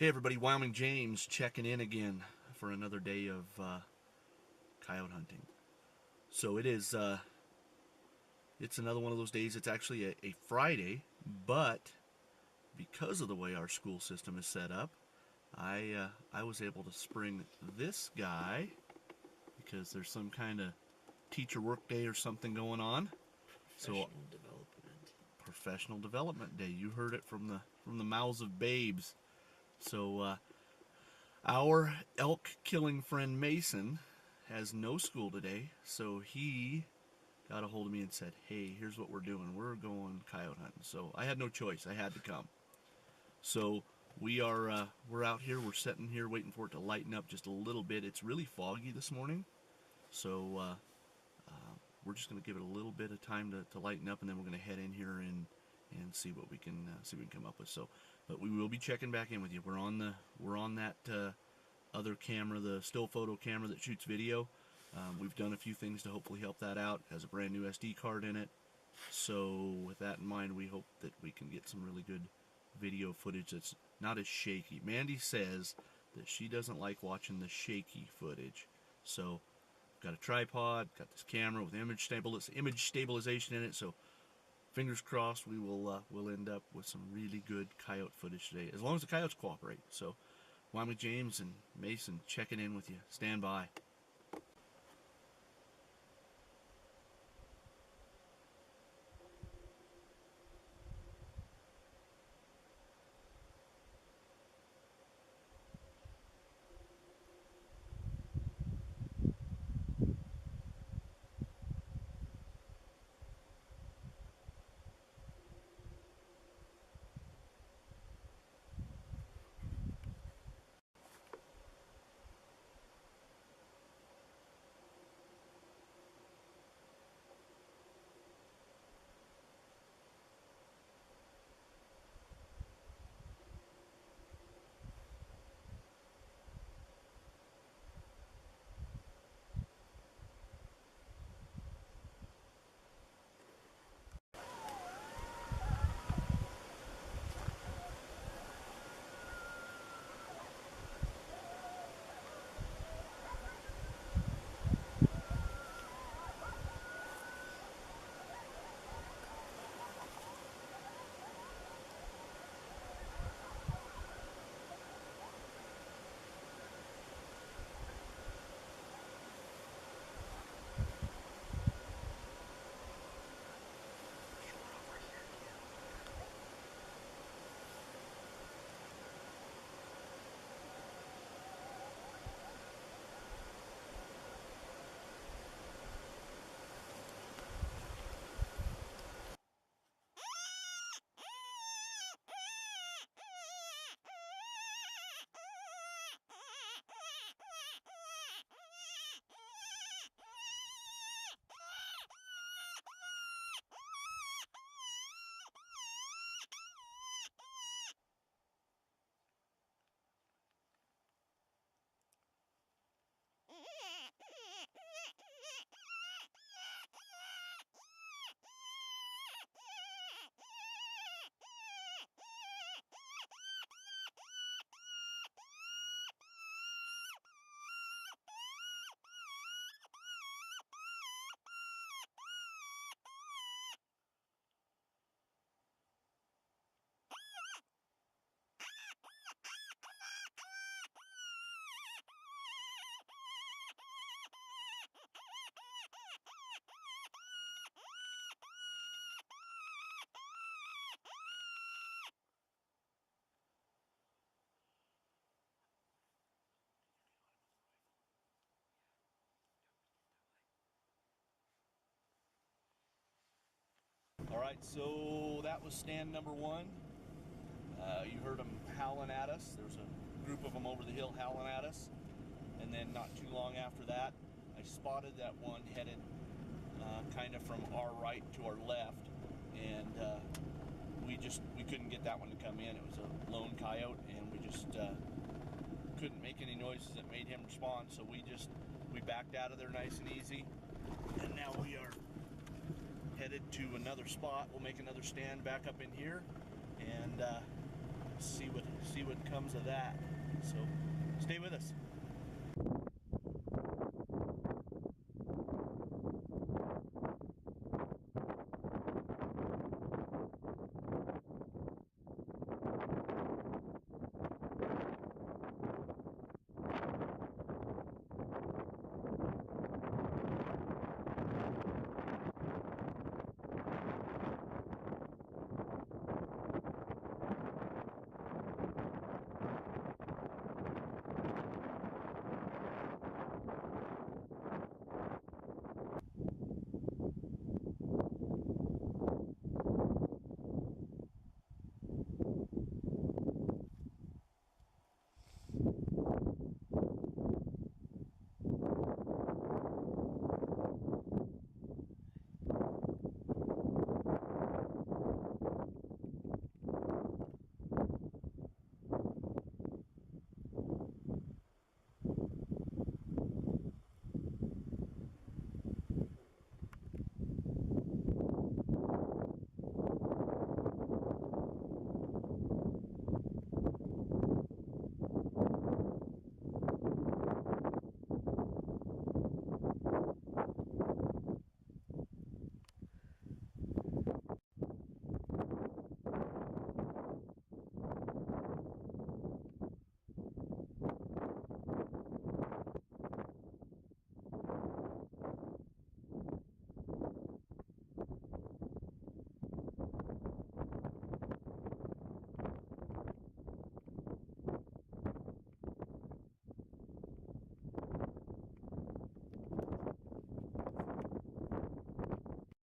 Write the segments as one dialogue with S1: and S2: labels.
S1: Hey everybody, Wyoming James checking in again for another day of coyote hunting. So it's another one of those days. It's actually a Friday, but because of the way our school system is set up, I was able to spring this guy because there's some kind of teacher work day or something going on. Professional development day. You heard it from the mouths of babes. So our elk killing friend Mason has no school today, so he got a hold of me and said, hey, here's what we're doing. We're going coyote hunting. So I had no choice. I had to come. So we're out here. We're sitting here waiting for it to lighten up just a little bit. It's really foggy this morning, so we're just going to give it a little bit of time to lighten up, and then we're going to head in here and see what we can come up with. So, but we will be checking back in with you. We're on that other camera, the still photo camera that shoots video. We've done a few things to hopefully help that out. It has a brand new SD card in it. So with that in mind, we hope that we can get some really good video footage that's not as shaky. Mandy says that she doesn't like watching the shaky footage. So got a tripod, got this camera with image stabilization in it. So fingers crossed we'll end up with some really good coyote footage today, as long as the coyotes cooperate. So Wyoming James and Mason checking in with you. Stand by. All right, so that was stand number one. You heard them howling at us. There was a group of them over the hill howling at us. And then not too long after that, I spotted that one headed kind of from our right to our left. And we couldn't get that one to come in. It was a lone coyote, and we just couldn't make any noises that made him respond. So we backed out of there nice and easy. And now we are headed to another spot. We'll make another stand back up in here and see what comes of that. So stay with us.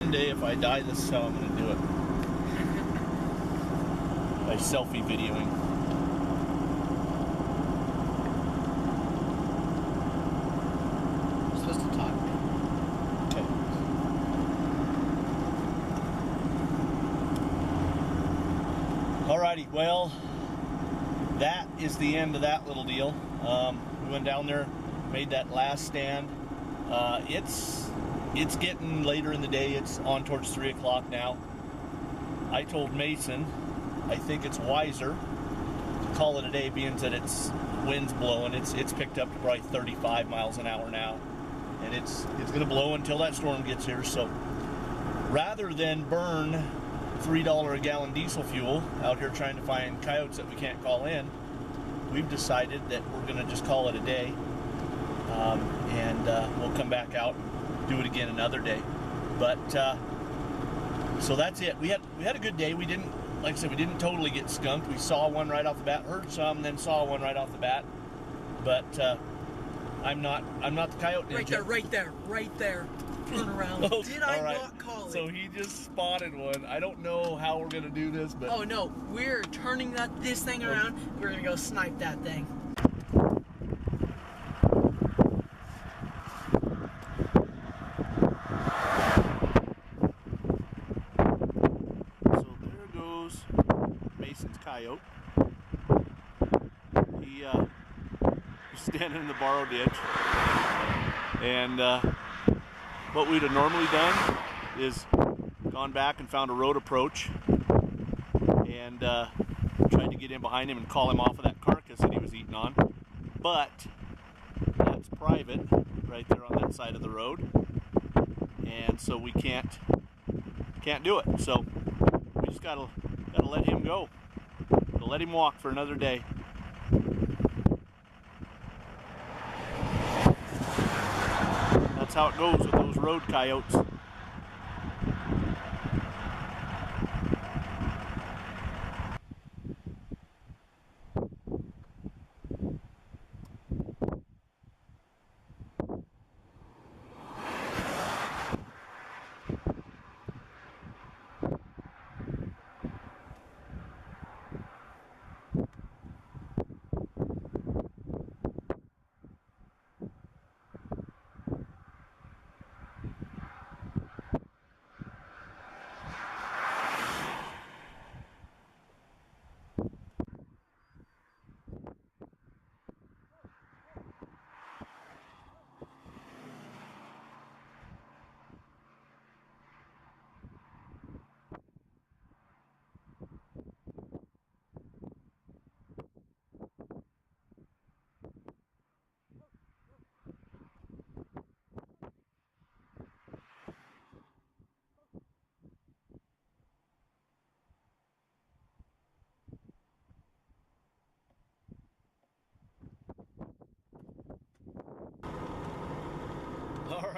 S1: One day, if I die, this is how I'm going to do it. By selfie videoing.
S2: You're supposed to talk.
S1: Okay. Alrighty, well, that is the end of that little deal. We went down there, made that last stand. It's getting later in the day. It's on towards 3 o'clock now. I told Mason I think it's wiser to call it a day, being that it's wind's blowing. It's picked up to probably 35 miles an hour now, and it's going to blow until that storm gets here. So rather than burn $3 a gallon diesel fuel out here trying to find coyotes that we can't call in, we've decided that we're going to just call it a day, and we'll come back out and do it again another day. But so that's it. We had a good day. We didn't, like I said, we didn't totally get skunked. We saw one right off the bat, heard some, then saw one right off the bat. But I'm not the coyote ninja.
S2: Right there. Turn around.
S1: Oh,
S2: Did I
S1: right.
S2: not call it?
S1: So he just spotted one. I don't know how we're gonna do this, but
S2: oh no, we're turning this thing around. We're gonna go snipe that thing.
S1: So there goes Mason's coyote. He was standing in the borrow ditch, and what we'd have normally done is gone back and found a road approach and tried to get in behind him and call him off of that carcass that he was eating on. But that's private right there on that side of the road, and so we can't do it. So we just gotta let him go. Gotta let him walk for another day. That's how it goes with those road coyotes.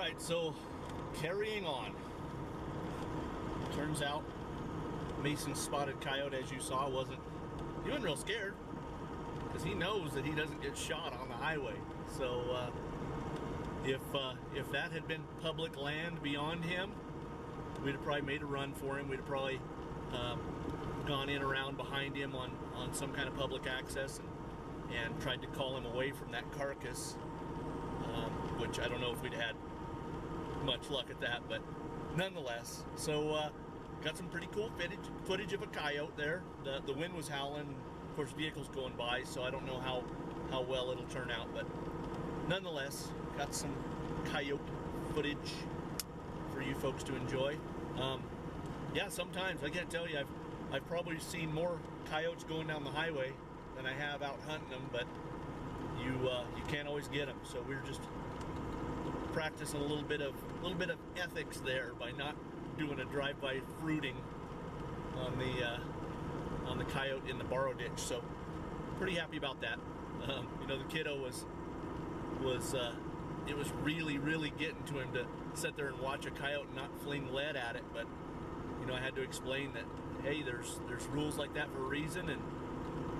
S1: right, so carrying on. Turns out Mason's spotted coyote, as you saw, he wasn't real scared because he knows that he doesn't get shot on the highway. So if that had been public land beyond him, we'd have probably made a run for him. We'd have probably gone in around behind him on some kind of public access and tried to call him away from that carcass, which I don't know if we'd had much luck at that, but nonetheless. So got some pretty cool footage of a coyote there. The wind was howling, of course vehicles going by, so I don't know how well it'll turn out, but nonetheless, got some coyote footage for you folks to enjoy. Yeah, sometimes, I can't tell you, I've probably seen more coyotes going down the highway than I have out hunting them, but you can't always get them. So we're just practicing a little bit of ethics there by not doing a drive-by fruiting on the coyote in the borrow ditch. So pretty happy about that. You know, the kiddo was it was really getting to him to sit there and watch a coyote and not fling lead at it, but you know, I had to explain that, hey, there's rules like that for a reason, and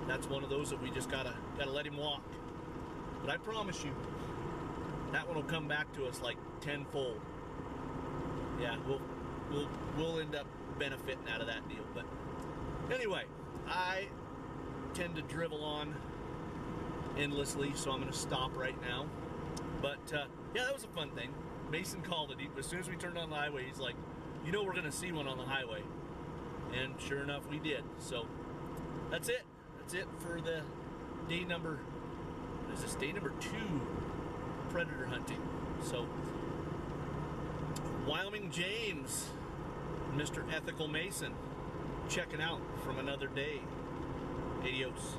S1: that's one of those that we just gotta let him walk. But I promise you, that one will come back to us like tenfold. Yeah, we'll end up benefiting out of that deal. But anyway, I tend to drivel on endlessly, so I'm going to stop right now. But yeah, that was a fun thing. Mason called it. As soon as we turned on the highway, he's like, you know, we're going to see one on the highway. And sure enough, we did. So that's it. That's it for the day number, what is this, day number 2 predator hunting. So Wyoming James, Mr. Ethical Mason, checking out from another day. Adios.